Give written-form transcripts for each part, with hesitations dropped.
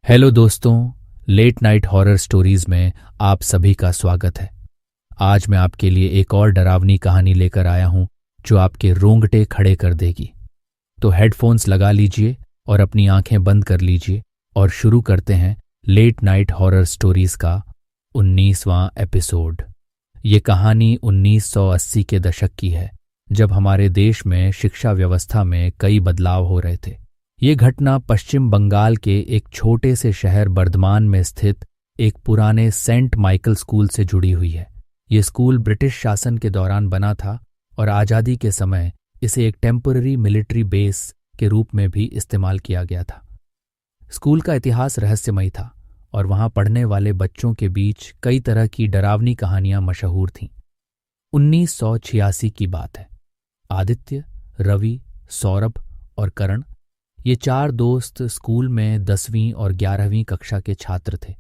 Hello दोस्तों, late night horror stories में आप सभी का स्वागत है। आज मैं आपके लिए एक और डरावनी कहानी लेकर आया हूं जो आपके रोंगटे खड़े कर देगी। तो हेडफोन्स लगा लीजिए और अपनी आंखें बंद कर लीजिए और शुरू करते हैं लेट नाइट हॉरर स्टोरीज का 19वां एपिसोड। ये कहानी 1980 के दशक की है, जब हमारे देश में शिक्षा व्यवस्था में कई बदलाव हो रहे थे। ये घटना पश्चिम बंगाल के एक छोटे से शहर बर्धमान में स्थित एक पुराने सेंट माइकल स्कूल से जुड़ी हुई है। ये स्कूल ब्रिटिश शासन के दौरान बना था और आज़ादी के समय इसे एक टेम्पररी मिलिट्री बेस के रूप में भी इस्तेमाल किया गया था। स्कूल का इतिहास रहस्यमय था और वहां पढ़ने वाले बच्चों के बीच कई तरह की डरावनी कहानियां मशहूर थीं। 1986 की बात है। आदित्य, रवि, सौरभ और करण, ये चार दोस्त स्कूल में 10वीं और 11वीं कक्षा के छात्र थे।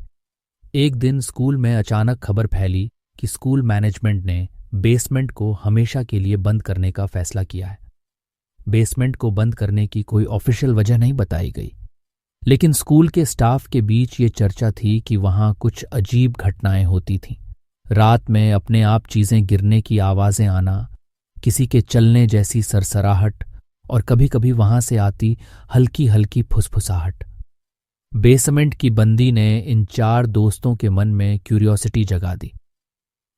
एक दिन स्कूल में अचानक खबर फैली कि स्कूल मैनेजमेंट ने बेसमेंट को हमेशा के लिए बंद करने का फैसला किया है। बेसमेंट को बंद करने की कोई ऑफिशियल वजह नहीं बताई गई, लेकिन स्कूल के स्टाफ के बीच ये चर्चा थी कि वहां कुछ अजीब घटनाएं होती थीं। रात में अपने आप चीजें गिरने की आवाजें आना, किसी के चलने जैसी सरसराहट और कभी कभी वहां से आती हल्की हल्की फुसफुसाहट। बेसमेंट की बंदी ने इन चार दोस्तों के मन में क्यूरियोसिटी जगा दी।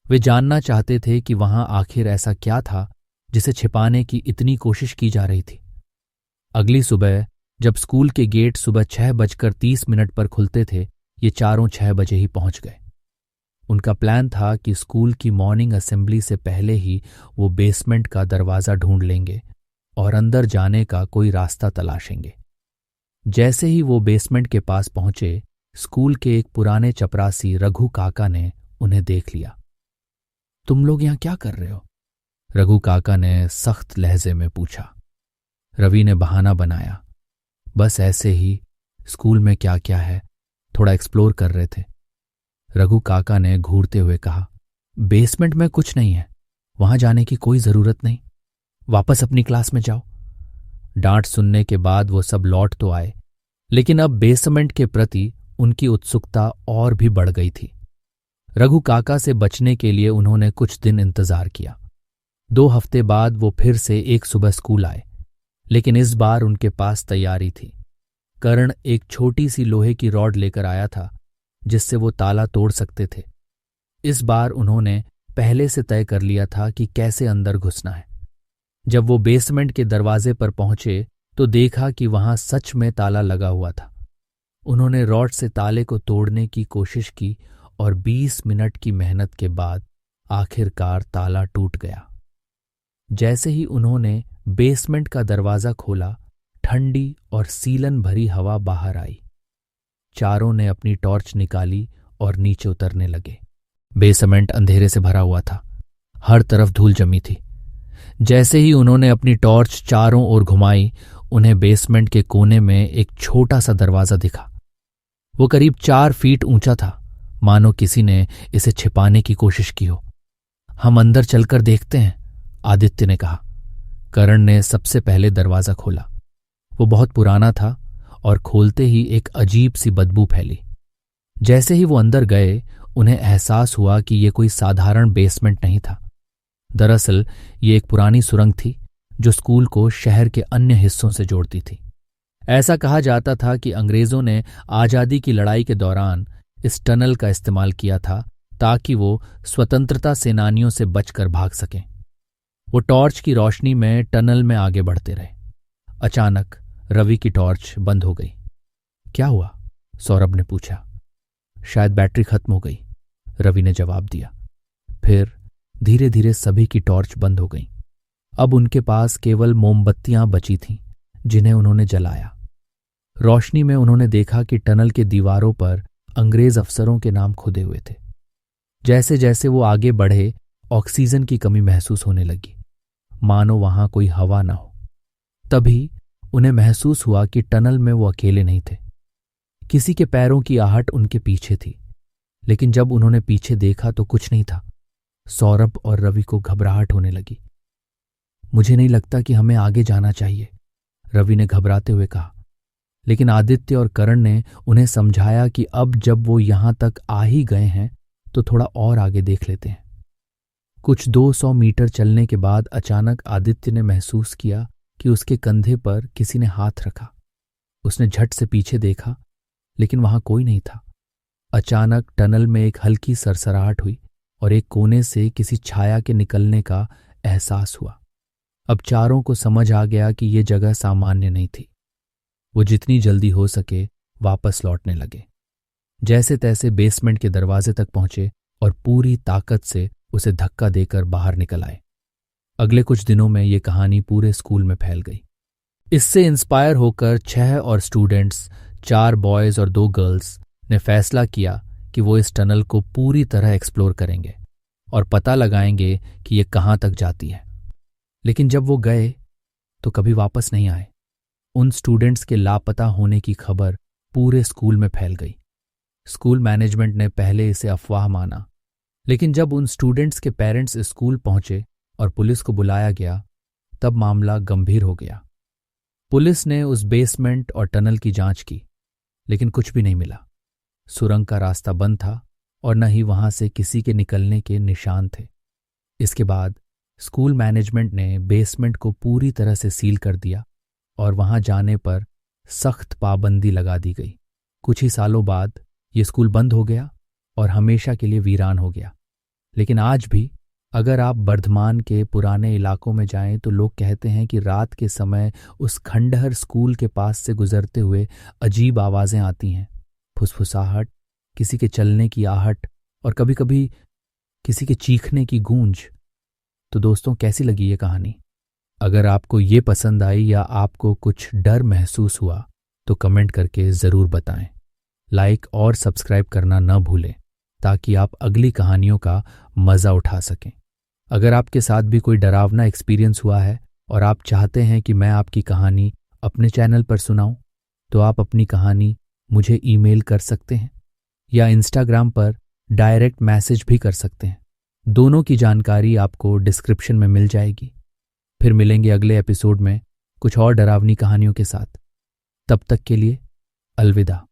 वे जानना चाहते थे कि वहां आखिर ऐसा क्या था जिसे छिपाने की इतनी कोशिश की जा रही थी। अगली सुबह जब स्कूल के गेट सुबह 6:30 पर खुलते थे, ये चारों 6 बजे ही पहुंच गए। उनका प्लान था कि स्कूल की मॉर्निंग असेंबली से पहले ही वो बेसमेंट का दरवाज़ा ढूंढ लेंगे और अंदर जाने का कोई रास्ता तलाशेंगे। जैसे ही वो बेसमेंट के पास पहुंचे, स्कूल के एक पुराने चपरासी रघु काका ने उन्हें देख लिया। तुम लोग यहां क्या कर रहे हो? रघु काका ने सख्त लहजे में पूछा। रवि ने बहाना बनाया, बस ऐसे ही, स्कूल में क्या क्या है, थोड़ा एक्सप्लोर कर रहे थे। रघु काका ने घूरते हुए कहा, बेसमेंट में कुछ नहीं है, वहां जाने की कोई जरूरत नहीं, वापस अपनी क्लास में जाओ। डांट सुनने के बाद वो सब लौट तो आए, लेकिन अब बेसमेंट के प्रति उनकी उत्सुकता और भी बढ़ गई थी। रघु काका से बचने के लिए उन्होंने कुछ दिन इंतजार किया। 2 हफ्ते बाद वो फिर से एक सुबह स्कूल आए, लेकिन इस बार उनके पास तैयारी थी। करण एक छोटी सी लोहे की रॉड लेकर आया था जिससे वो ताला तोड़ सकते थे। इस बार उन्होंने पहले से तय कर लिया था कि कैसे अंदर घुसना है। जब वो बेसमेंट के दरवाजे पर पहुंचे तो देखा कि वहां सच में ताला लगा हुआ था। उन्होंने रॉड से ताले को तोड़ने की कोशिश की और 20 मिनट की मेहनत के बाद आखिरकार ताला टूट गया। जैसे ही उन्होंने बेसमेंट का दरवाजा खोला, ठंडी और सीलन भरी हवा बाहर आई। चारों ने अपनी टॉर्च निकाली और नीचे उतरने लगे। बेसमेंट अंधेरे से भरा हुआ था, हर तरफ धूल जमी थी। जैसे ही उन्होंने अपनी टॉर्च चारों ओर घुमाई, उन्हें बेसमेंट के कोने में एक छोटा सा दरवाजा दिखा। वो करीब 4 फीट ऊंचा था, मानो किसी ने इसे छिपाने की कोशिश की हो। हम अंदर चलकर देखते हैं, आदित्य ने कहा। करण ने सबसे पहले दरवाजा खोला। वो बहुत पुराना था और खोलते ही एक अजीब सी बदबू फैली। जैसे ही वो अंदर गए, उन्हें एहसास हुआ कि ये कोई साधारण बेसमेंट नहीं था। दरअसल ये एक पुरानी सुरंग थी जो स्कूल को शहर के अन्य हिस्सों से जोड़ती थी। ऐसा कहा जाता था कि अंग्रेजों ने आज़ादी की लड़ाई के दौरान इस टनल का इस्तेमाल किया था ताकि वो स्वतंत्रता सेनानियों से बचकर भाग सकें। वो टॉर्च की रोशनी में टनल में आगे बढ़ते रहे। अचानक रवि की टॉर्च बंद हो गई। क्या हुआ? सौरभ ने पूछा। शायद बैटरी खत्म हो गई, रवि ने जवाब दिया। फिर धीरे धीरे सभी की टॉर्च बंद हो गई। अब उनके पास केवल मोमबत्तियां बची थीं जिन्हें उन्होंने जलाया। रोशनी में उन्होंने देखा कि टनल के दीवारों पर अंग्रेज अफसरों के नाम खुदे हुए थे। जैसे जैसे वो आगे बढ़े, ऑक्सीजन की कमी महसूस होने लगी, मानो वहां कोई हवा ना हो। तभी उन्हें महसूस हुआ कि टनल में वो अकेले नहीं थे। किसी के पैरों की आहट उनके पीछे थी, लेकिन जब उन्होंने पीछे देखा तो कुछ नहीं था। सौरभ और रवि को घबराहट होने लगी। मुझे नहीं लगता कि हमें आगे जाना चाहिए, रवि ने घबराते हुए कहा। लेकिन आदित्य और करण ने उन्हें समझाया कि अब जब वो यहां तक आ ही गए हैं तो थोड़ा और आगे देख लेते हैं। कुछ 200 मीटर चलने के बाद अचानक आदित्य ने महसूस किया कि उसके कंधे पर किसी ने हाथ रखा। उसने झट से पीछे देखा, लेकिन वहां कोई नहीं था। अचानक टनल में एक हल्की सरसराहट हुई और एक कोने से किसी छाया के निकलने का एहसास हुआ। अब चारों को समझ आ गया कि यह जगह सामान्य नहीं थी। वो जितनी जल्दी हो सके वापस लौटने लगे। जैसे तैसे बेसमेंट के दरवाजे तक पहुंचे और पूरी ताकत से उसे धक्का देकर बाहर निकल आए। अगले कुछ दिनों में ये कहानी पूरे स्कूल में फैल गई। इससे इंस्पायर होकर 6 और स्टूडेंट्स, 4 बॉयज और 2 गर्ल्स ने फैसला किया कि वो इस टनल को पूरी तरह एक्सप्लोर करेंगे और पता लगाएंगे कि ये कहाँ तक जाती है। लेकिन जब वो गए तो कभी वापस नहीं आए। उन स्टूडेंट्स के लापता होने की खबर पूरे स्कूल में फैल गई। स्कूल मैनेजमेंट ने पहले इसे अफवाह माना, लेकिन जब उन स्टूडेंट्स के पेरेंट्स स्कूल पहुंचे और पुलिस को बुलाया गया, तब मामला गंभीर हो गया। पुलिस ने उस बेसमेंट और टनल की जांच की, लेकिन कुछ भी नहीं मिला। सुरंग का रास्ता बंद था और न ही वहां से किसी के निकलने के निशान थे। इसके बाद स्कूल मैनेजमेंट ने बेसमेंट को पूरी तरह से सील कर दिया और वहां जाने पर सख्त पाबंदी लगा दी गई। कुछ ही सालों बाद ये स्कूल बंद हो गया और हमेशा के लिए वीरान हो गया। लेकिन आज भी अगर आप बर्धमान के पुराने इलाकों में जाएं तो लोग कहते हैं कि रात के समय उस खंडहर स्कूल के पास से गुजरते हुए अजीब आवाजें आती हैं, फुसफुसाहट, किसी के चलने की आहट और कभी-कभी किसी के चीखने की गूंज। तो दोस्तों, कैसी लगी ये कहानी? अगर आपको ये पसंद आई या आपको कुछ डर महसूस हुआ तो कमेंट करके ज़रूर बताएं। लाइक और सब्सक्राइब करना न भूलें ताकि आप अगली कहानियों का मज़ा उठा सकें। अगर आपके साथ भी कोई डरावना एक्सपीरियंस हुआ है और आप चाहते हैं कि मैं आपकी कहानी अपने चैनल पर सुनाऊं, तो आप अपनी कहानी मुझे ईमेल कर सकते हैं या इंस्टाग्राम पर डायरेक्ट मैसेज भी कर सकते हैं। दोनों की जानकारी आपको डिस्क्रिप्शन में मिल जाएगी। फिर मिलेंगे अगले एपिसोड में कुछ और डरावनी कहानियों के साथ। तब तक के लिए अलविदा।